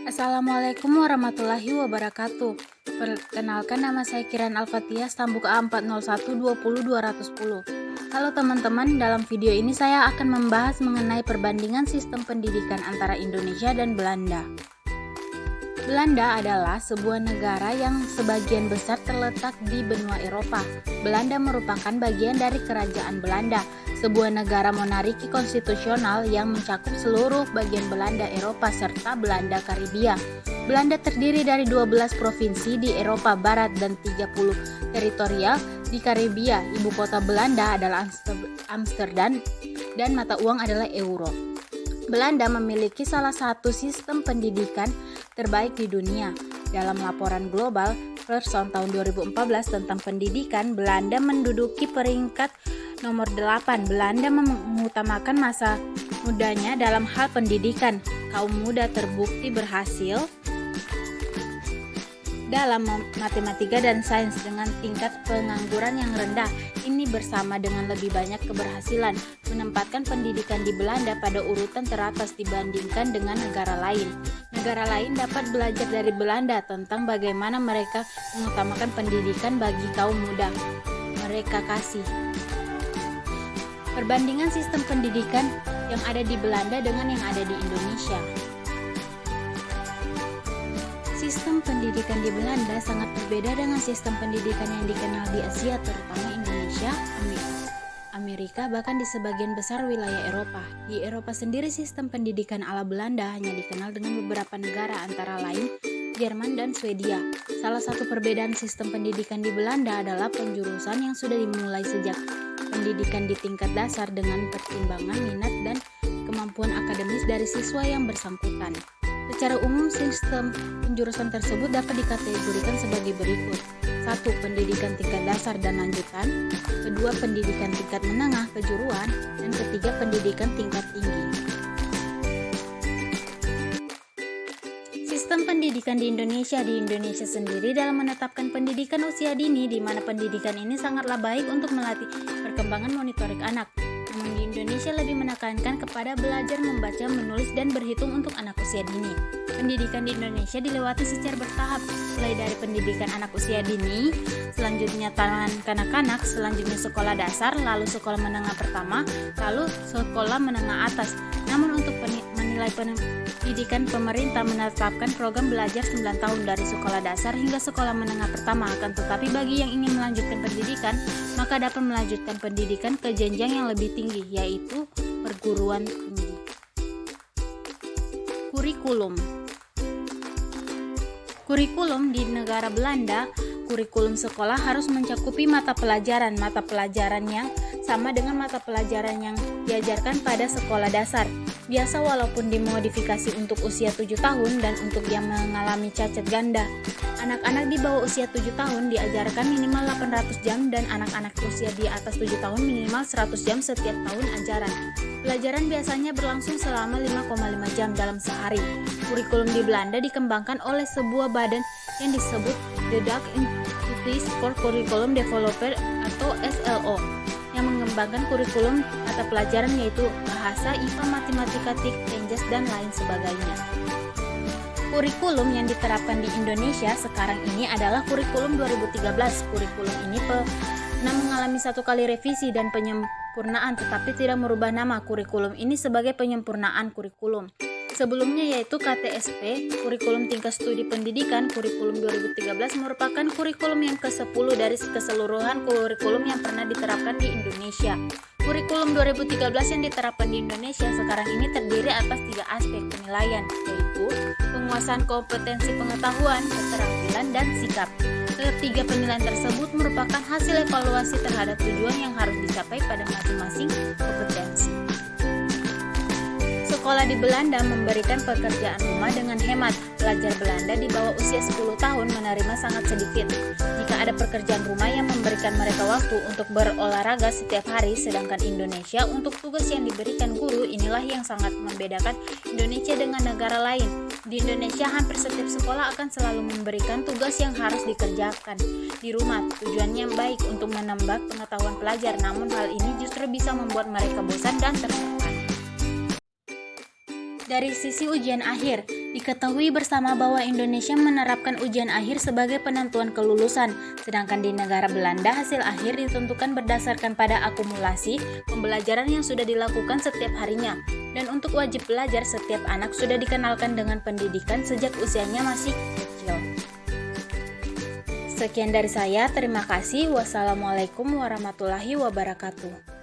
Assalamualaikum warahmatullahi wabarakatuh. Perkenalkan, nama saya Kiran Al-Fatihah, stambuk A401200210. Halo teman-teman, dalam video ini saya akan membahas mengenai perbandingan sistem pendidikan antara Indonesia dan Belanda. Belanda adalah sebuah negara yang sebagian besar terletak di benua Eropa. Belanda merupakan bagian dari Kerajaan Belanda, sebuah negara monarki konstitusional yang mencakup seluruh bagian Belanda Eropa serta Belanda Karibia. Belanda terdiri dari 12 provinsi di Eropa Barat dan 30 teritorial di Karibia. Ibu kota Belanda adalah Amsterdam dan mata uang adalah euro. Belanda memiliki salah satu sistem pendidikan terbaik di dunia. Dalam laporan global Pearson tahun 2014 tentang pendidikan, Belanda menduduki peringkat nomor 8. Belanda mengutamakan masa mudanya dalam hal pendidikan. Kaum muda terbukti berhasil dalam matematika dan sains dengan tingkat pengangguran yang rendah. Ini bersama dengan lebih banyak keberhasilan menempatkan pendidikan di Belanda pada urutan teratas dibandingkan dengan negara lain. Negara lain dapat belajar dari Belanda tentang bagaimana mereka mengutamakan pendidikan bagi kaum muda mereka kasih. Perbandingan sistem pendidikan yang ada di Belanda dengan yang ada di Indonesia. Sistem pendidikan di Belanda sangat berbeda dengan sistem pendidikan yang dikenal di Asia, terutama Indonesia, Amerika, bahkan di sebagian besar wilayah Eropa. Di Eropa sendiri, sistem pendidikan ala Belanda hanya dikenal dengan beberapa negara, antara lain Jerman dan Swedia. Salah satu perbedaan sistem pendidikan di Belanda adalah penjurusan yang sudah dimulai sejak pendidikan di tingkat dasar dengan pertimbangan minat dan kemampuan akademis dari siswa yang bersangkutan. Secara umum, sistem penjurusan tersebut dapat dikategorikan sebagai berikut. 1. Pendidikan tingkat dasar dan lanjutan. 2. Pendidikan tingkat menengah kejuruan. Dan 3. Pendidikan tingkat tinggi. Sistem pendidikan di Indonesia sendiri dalam menetapkan pendidikan usia dini, di mana pendidikan ini sangatlah baik untuk melatih perkembangan monitorik anak. Namun di Indonesia lebih menekankan kepada belajar membaca, menulis, dan berhitung untuk anak usia dini. Pendidikan di Indonesia dilewati secara bertahap, mulai dari pendidikan anak usia dini, selanjutnya taman kanak-kanak, selanjutnya sekolah dasar, lalu sekolah menengah pertama, lalu sekolah menengah atas. Namun untuk menilai pendidikan, pemerintah menetapkan program belajar 9 tahun dari sekolah dasar hingga sekolah menengah pertama. Akan tetapi bagi yang ingin melanjutkan pendidikan, maka dapat melanjutkan pendidikan ke jenjang yang lebih tinggi, yaitu perguruan tinggi. Kurikulum di negara Belanda, kurikulum sekolah harus mencakupi mata pelajaran yang sama dengan mata pelajaran yang diajarkan pada sekolah dasar. Biasa walaupun dimodifikasi untuk usia 7 tahun dan untuk yang mengalami cacat ganda. Anak-anak di bawah usia 7 tahun diajarkan minimal 800 jam dan anak-anak usia di atas 7 tahun minimal 100 jam setiap tahun ajaran. Pelajaran biasanya berlangsung selama 5,5 jam dalam sehari. Kurikulum di Belanda dikembangkan oleh sebuah badan yang disebut The Dutch Institute for Curriculum Development atau SLO, yang mengembangkan kurikulum mata pelajaran yaitu bahasa, IPA, matematika, TIK, Inggris, dan lain sebagainya. Kurikulum yang diterapkan di Indonesia sekarang ini adalah kurikulum 2013. Kurikulum ini pernah mengalami 1 kali revisi dan penyempurnaan, tetapi tidak merubah nama kurikulum ini sebagai penyempurnaan kurikulum sebelumnya, yaitu KTSP, Kurikulum Tingkat Studi Pendidikan. Kurikulum 2013 merupakan kurikulum yang ke-10 dari keseluruhan kurikulum yang pernah diterapkan di Indonesia. Kurikulum 2013 yang diterapkan di Indonesia sekarang ini terdiri atas 3 aspek penilaian, yaitu penguasaan kompetensi pengetahuan, keterampilan, dan sikap. Ketiga penilaian tersebut merupakan hasil evaluasi terhadap tujuan yang harus dicapai pada masing-masing kompetensi. Sekolah di Belanda memberikan pekerjaan rumah dengan hemat. Pelajar Belanda di bawah usia 10 tahun menerima sangat sedikit jika ada pekerjaan rumah yang memberikan mereka waktu untuk berolahraga setiap hari, sedangkan Indonesia untuk tugas yang diberikan guru. Inilah yang sangat membedakan Indonesia dengan negara lain. Di Indonesia hampir setiap sekolah akan selalu memberikan tugas yang harus dikerjakan di rumah. Tujuannya baik untuk menambah pengetahuan pelajar, namun hal ini justru bisa membuat mereka bosan dan tertekan. Dari sisi ujian akhir, Diketahui bersama bahwa Indonesia menerapkan ujian akhir sebagai penentuan kelulusan, sedangkan di negara Belanda hasil akhir ditentukan berdasarkan pada akumulasi pembelajaran yang sudah dilakukan setiap harinya. Dan untuk wajib belajar, setiap anak sudah dikenalkan dengan pendidikan sejak usianya masih kecil. Sekian dari saya, terima kasih. Wassalamualaikum warahmatullahi wabarakatuh.